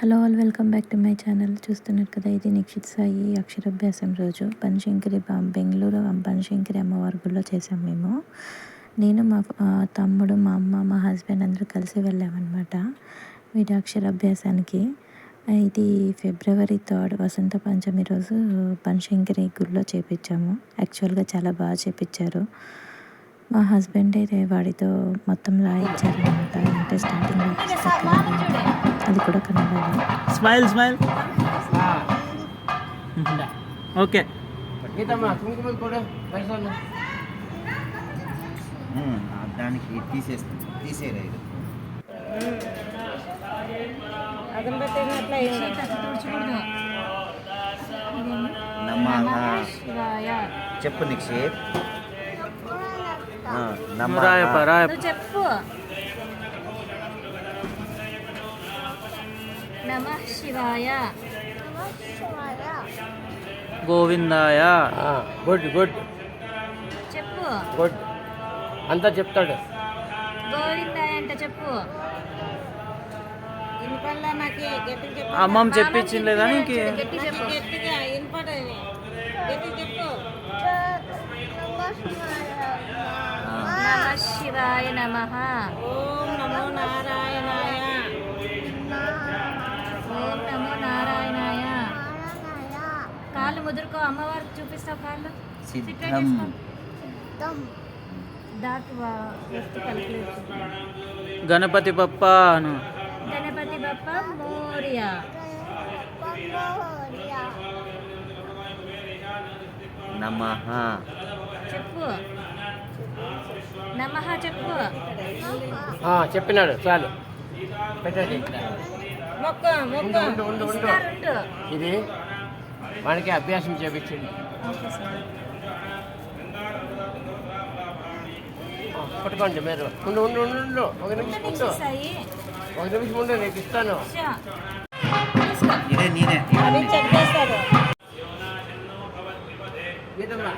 Hello all welcome back to my channel. చూస్తున్నారు కదా, ఇది నిక్షిత్ సాయి అక్షరాభ్యాసం రోజు బనశంకరి బెంగళూరు బనశంకరి అమ్మవారి గుడిలో చేసాం మేము. నేను మా తమ్ముడు, మా అమ్మ, మా హస్బెండ్ అందరూ కలిసి వెళ్ళామన్నమాట వీటి అక్షరాభ్యాసానికి. ఇది ఫిబ్రవరి 3 వసంత పంచమి రోజు బనశంకరి గుడిలో చేపించాము. యాక్చువల్గా చాలా బాగా చేపించారు. మా హస్బెండే వాడితో మొత్తం రాయించారనమాట. అంటే స్టార్టింగ్ అది కూడా కన్నడలో. Smile smile okay. దానికి తీసేయలేదు. చెప్పు నిక్షేప్. చెప్పు. నమః శివాయ. గోవిందాయ. గుడ్ గుడ్ చెప్పు. గుడ్ అంతా చెప్తాడు. గోవిందాయ అంటే చెప్పు. అమ్మమ్మ చెప్పించింది కానీ నమః శివాయ నమః. ఓం నమో నారాయణాయ. ఓం నమో నారాయణాయ. కాళ్ళు ముదురుకో, అమ్మవారికి చూపిస్తావు కాళ్ళు. సిద్ధం. దాటు వస్తు కలిపి. గణపతి బప్ప అను. గణపతి బప్ప మోరియా. నమః చెప్పు. నమః చెప్పు. చెప్పినాడు చాలు. పెట్టండి. మొక్క మొక్క ఉండు ఉండు ఉండు. ఇస్తారుండు. ఇది వానికి అభ్యాసం చేపించండి. Okay sir. పట్టుకోండి మీరు. ఉండు ఉండు ఉండు ఉండు. ఒక నిమిషం ఉండు. సాయి. ఒక నిమిషం ఉండు, నీకు ఇస్తాను. నేనే అవి చెక్ చేస్తాడు. గీతమ్మ